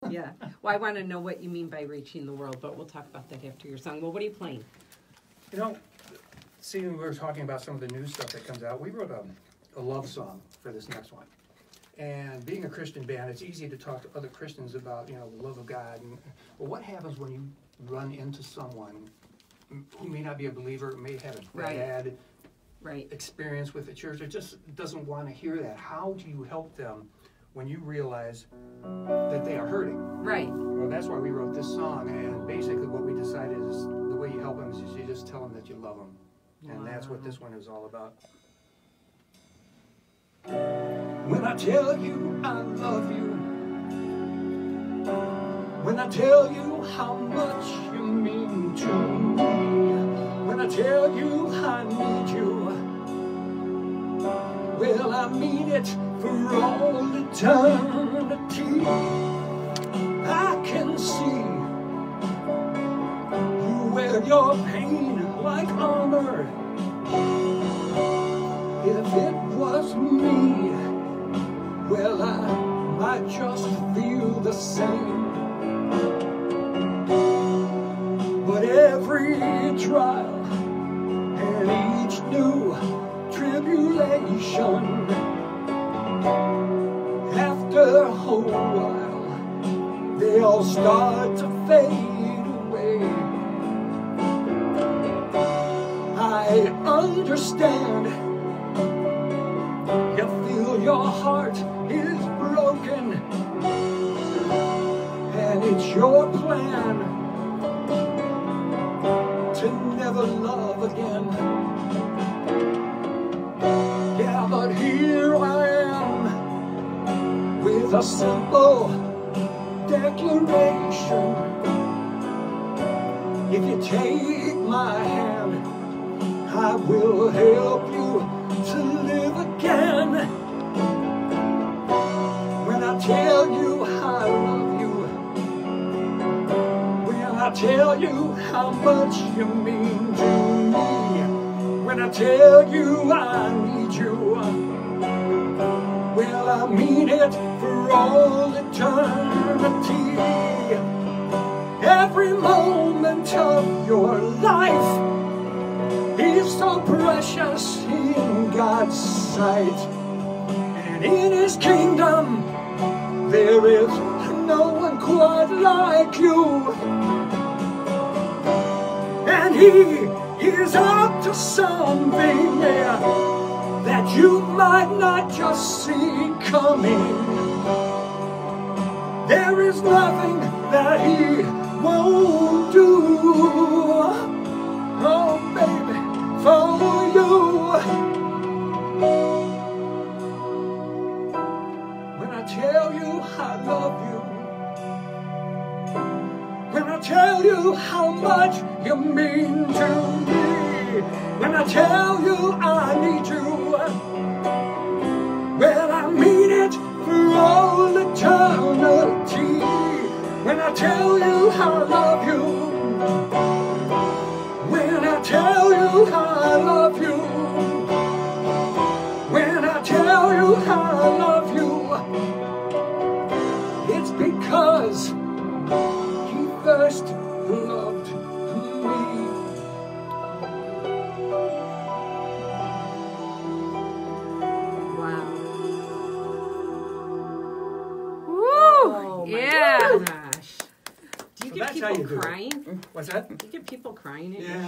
Yeah. Well, I want to know what you mean by reaching the world, but we'll talk about that after your song. Well, what are you playing? You know, seeing we were talking about some of the new stuff that comes out, we wrote a love song for this next one. And being a Christian band, it's easy to talk to other Christians about, you know, the love of God. And, well, what happens when you run into someone who may not be a believer, may have a bad experience with the church, or just doesn't want to hear that? How do you help them when you realize that they are hurting? Right. Well, that's why we wrote this song, and basically what we decided is the way you help them is you just tell them that you love them. And that's what this one is all about. When I tell you I love you, when I tell you how much you mean to me, when I tell you I need you, well, I mean it for all eternity. I can see you wear your pain like armor. If it was me, well, I might just feel the same. But every trial and each new tribulation, after a while, they all start to fade away. I understand. You feel your heart is broken, and it's your plan to never love again. Yeah, but here I am with a simple declaration. If you take my hand, I will help you to live again. When I tell you I love you, when I tell you how much you mean to me, when I tell you I need you, well, I mean it for all eternity. Every moment of your life is so precious in God's sight, and in His kingdom there is no one quite like you. And He is up to something that you might not just see coming. There is nothing that He won't do. Oh, baby, for you. When I tell you I love you, when I tell you how much you mean to me, when I tell you I need you, well, I mean it for all eternity. When I tell you I love you, when I tell you I love you, when I tell you I love you, it's because He first loved me. Wow. Woo! Yeah. Gosh. Do you get people crying? What's that? Do you get people crying at Yeah.